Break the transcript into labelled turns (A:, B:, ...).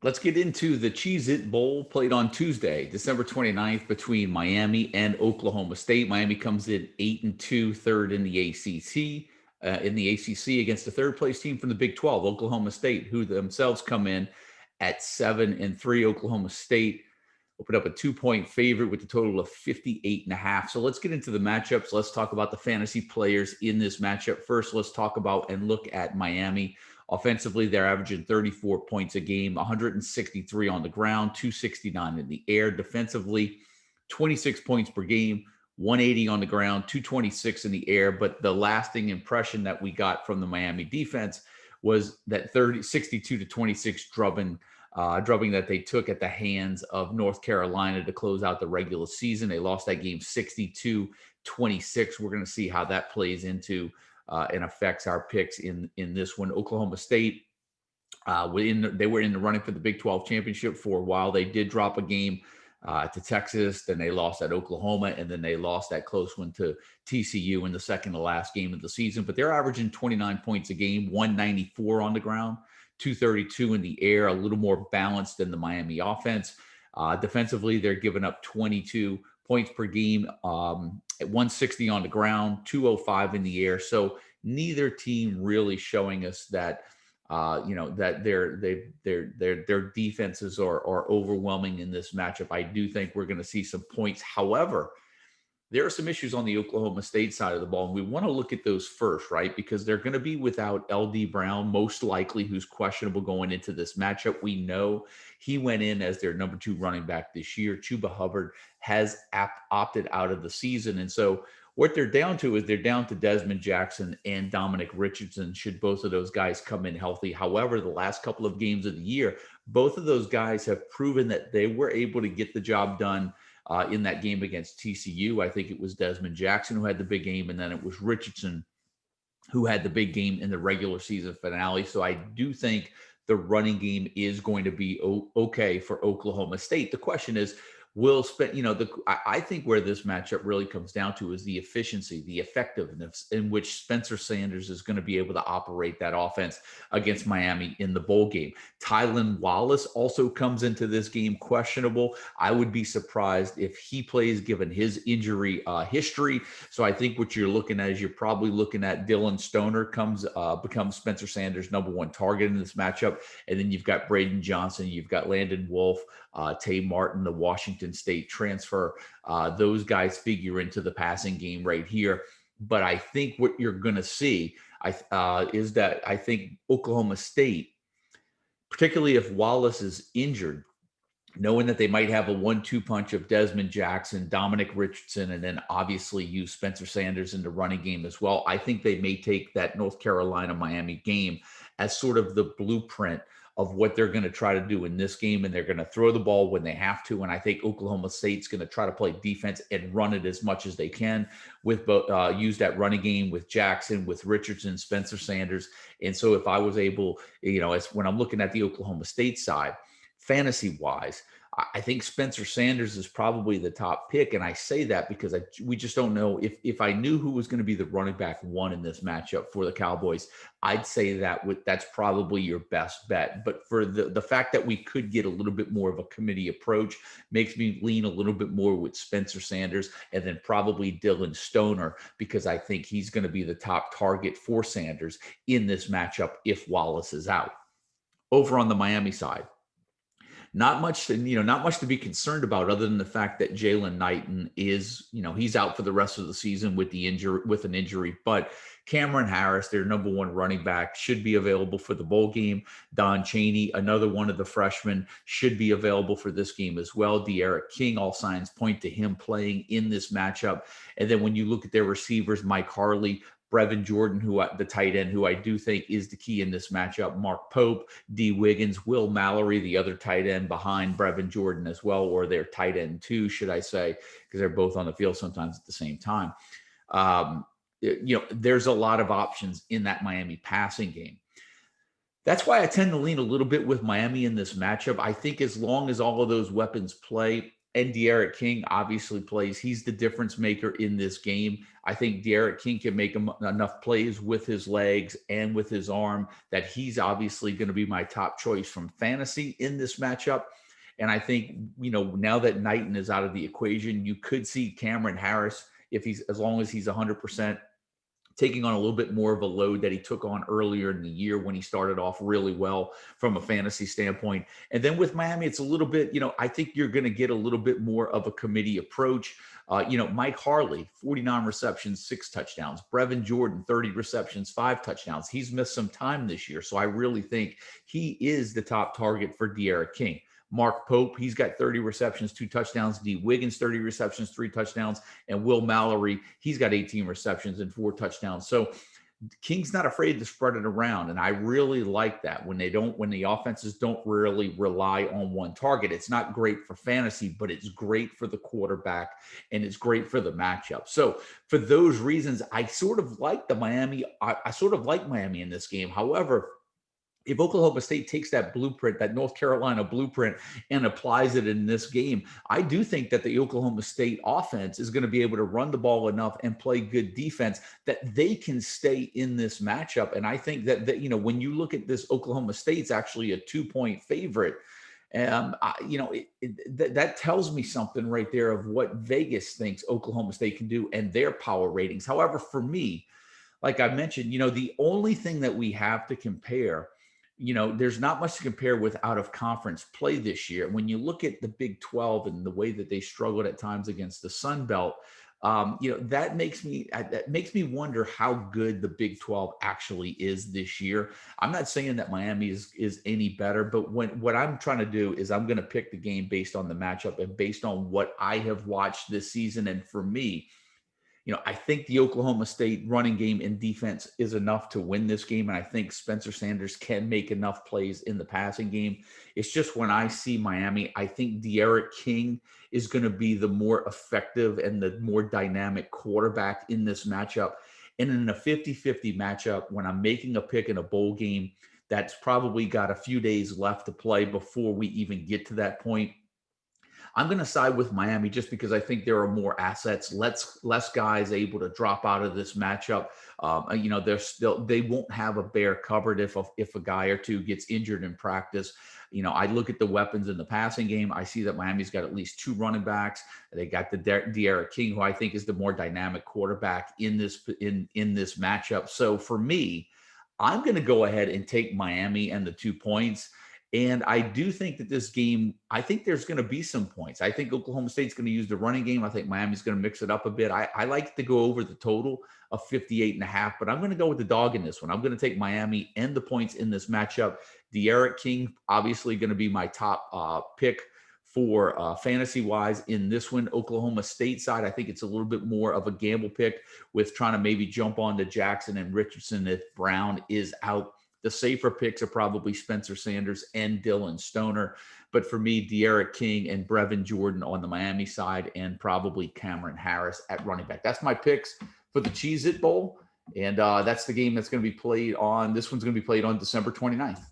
A: Let's get into the Cheez-It Bowl played on Tuesday, December 29th, between Miami and Oklahoma State. Miami comes in 8-2, third in the ACC. In the ACC against the third place team from the Big 12, Oklahoma State, who themselves come in at 7-3. Oklahoma State opened up a 2-point favorite with a total of 58.5. So let's get into the matchups. Let's talk about the fantasy players in this matchup. First, let's talk about and look at Miami. Offensively, they're averaging 34 points a game, 163 on the ground, 269 in the air. Defensively, 26 points per game, 180 on the ground, 226 in the air. But the lasting impression that we got from the Miami defense was that 62 to 26 drubbing that they took at the hands of North Carolina to close out the regular season. They lost that game 62-26. We're going to see how that plays into and affects our picks in this one. Oklahoma State, they were in the running for the Big 12 championship for a while. They did drop a game to Texas, then they lost at Oklahoma, and then they lost that close one to TCU in the second to last game of the season. But they're averaging 29 points a game, 194 on the ground, 232 in the air, a little more balanced than the Miami offense. Defensively, they're giving up 22 points per game, at 160 on the ground, 205 in the air. So neither team really showing us that that their defenses are overwhelming in this matchup. I do think we're going to see some points. However, there are some issues on the Oklahoma State side of the ball, and we want to look at those first, right? Because they're going to be without LD Brown, most likely, who's questionable going into this matchup. We know he went in as their number 2 running back this year. Chuba Hubbard has opted out of the season. And so what they're down to is they're down to Desmond Jackson and Dominic Richardson, should both of those guys come in healthy. However, the last couple of games of the year, both of those guys have proven that they were able to get the job done in that game against TCU. I think it was Desmond Jackson who had the big game, and then it was Richardson who had the big game in the regular season finale. So I do think the running game is going to be okay for Oklahoma State. The question is, will spend, I think where this matchup really comes down to is the efficiency, the effectiveness in which Spencer Sanders is going to be able to operate that offense against Miami in the bowl game. Tylan Wallace also comes into this game questionable. I would be surprised if he plays given his injury history. So I think what you're looking at is you're probably looking at Dylan Stoner becomes Spencer Sanders' number 1 target in this matchup. And then you've got Braden Johnson, you've got Landon Wolf, Tay Martin, the Washington State transfer. Those guys figure into the passing game right here. But I think what you're going to see is that I think Oklahoma State, particularly if Wallace is injured, knowing that they might have a 1-2 punch of Desmond Jackson, Dominic Richardson, and then obviously use Spencer Sanders in the running game as well, I think they may take that North Carolina-Miami game as sort of the blueprint of what they're going to try to do in this game, and they're going to throw the ball when they have to. And I think Oklahoma State's going to try to play defense and run it as much as they can with both, use that running game with Jackson, with Richardson, Spencer Sanders. And so if I was able, as when I'm looking at the Oklahoma State side, fantasy-wise, I think Spencer Sanders is probably the top pick, and I say that because we just don't know. If I knew who was going to be the running back 1 in this matchup for the Cowboys, I'd say that's probably your best bet. But for the fact that we could get a little bit more of a committee approach makes me lean a little bit more with Spencer Sanders and then probably Dylan Stoner, because I think he's going to be the top target for Sanders in this matchup if Wallace is out. Over on the Miami side, not much to be concerned about other than the fact that Jalen Knighton is, he's out for the rest of the season with an injury. But Cameron Harris, their number 1 running back, should be available for the bowl game. Don Chaney, another one of the freshmen, should be available for this game as well. De'Ara King, all signs point to him playing in this matchup. And then when you look at their receivers, Mike Harley, Brevin Jordan, the tight end, who I do think is the key in this matchup, Mark Pope, D. Wiggins, Will Mallory, the other tight end behind Brevin Jordan as well, or their tight end 2, should I say, because they're both on the field sometimes at the same time. There's a lot of options in that Miami passing game. That's why I tend to lean a little bit with Miami in this matchup. I think as long as all of those weapons play, and De'Aaron King obviously plays. He's the difference maker in this game. I think De'Aaron King can make enough plays with his legs and with his arm that he's obviously going to be my top choice from fantasy in this matchup. And I think, now that Knighton is out of the equation, you could see Cameron Harris, if he's, as long as he's 100%, taking on a little bit more of a load that he took on earlier in the year when he started off really well from a fantasy standpoint. And then with Miami, it's a little bit, I think you're going to get a little bit more of a committee approach. Mike Harley, 49 receptions, 6 touchdowns. Brevin Jordan, 30 receptions, 5 touchdowns. He's missed some time this year. So I really think he is the top target for De'Aaron King. Mark Pope, he's got 30 receptions, 2 touchdowns. D. Wiggins, 30 receptions, 3 touchdowns. And Will Mallory, he's got 18 receptions and 4 touchdowns. So King's not afraid to spread it around. And I really like that when the offenses don't really rely on one target. It's not great for fantasy, but it's great for the quarterback and it's great for the matchup. So for those reasons, I sort of like Miami in this game. However, if Oklahoma State takes that blueprint, that North Carolina blueprint, and applies it in this game, I do think that the Oklahoma State offense is going to be able to run the ball enough and play good defense that they can stay in this matchup. And I think that when you look at this, Oklahoma State's actually a 2-point favorite. That tells me something right there of what Vegas thinks Oklahoma State can do and their power ratings. However, for me, like I mentioned, the only thing that we have to compare, there's not much to compare with out of conference play this year. When you look at the Big 12 and the way that they struggled at times against the Sun Belt, that makes me wonder how good the Big 12 actually is this year. I'm not saying that Miami is any better, but what I'm trying to do is I'm going to pick the game based on the matchup and based on what I have watched this season. And for me, I think the Oklahoma State running game and defense is enough to win this game. And I think Spencer Sanders can make enough plays in the passing game. It's just when I see Miami, I think De'Aaron King is going to be the more effective and the more dynamic quarterback in this matchup. And in a 50-50 matchup, when I'm making a pick in a bowl game, that's probably got a few days left to play before we even get to that point. I'm going to side with Miami just because I think there are more assets, less guys able to drop out of this matchup. They won't have a bear covered if a guy or two gets injured in practice. I look at the weapons in the passing game. I see that Miami's got at least 2 running backs. They got the De'Aaron King, who I think is the more dynamic quarterback in this matchup. So for me, I'm going to go ahead and take Miami and the 2 points. And I do think that this game, I think there's going to be some points. I think Oklahoma State's going to use the running game. I think Miami's going to mix it up a bit. I like to go over the total of 58.5, but I'm going to go with the dog in this one. I'm going to take Miami and the points in this matchup. De'Aaron King, obviously going to be my top pick for fantasy-wise in this one. Oklahoma State side, I think it's a little bit more of a gamble pick with trying to maybe jump on to Jackson and Richardson if Brown is out. The safer picks are probably Spencer Sanders and Dylan Stoner. But for me, De'Aaron King and Brevin Jordan on the Miami side and probably Cameron Harris at running back. That's my picks for the Cheez-It Bowl. And that's the game that's going to be played on. This one's going to be played on December 29th.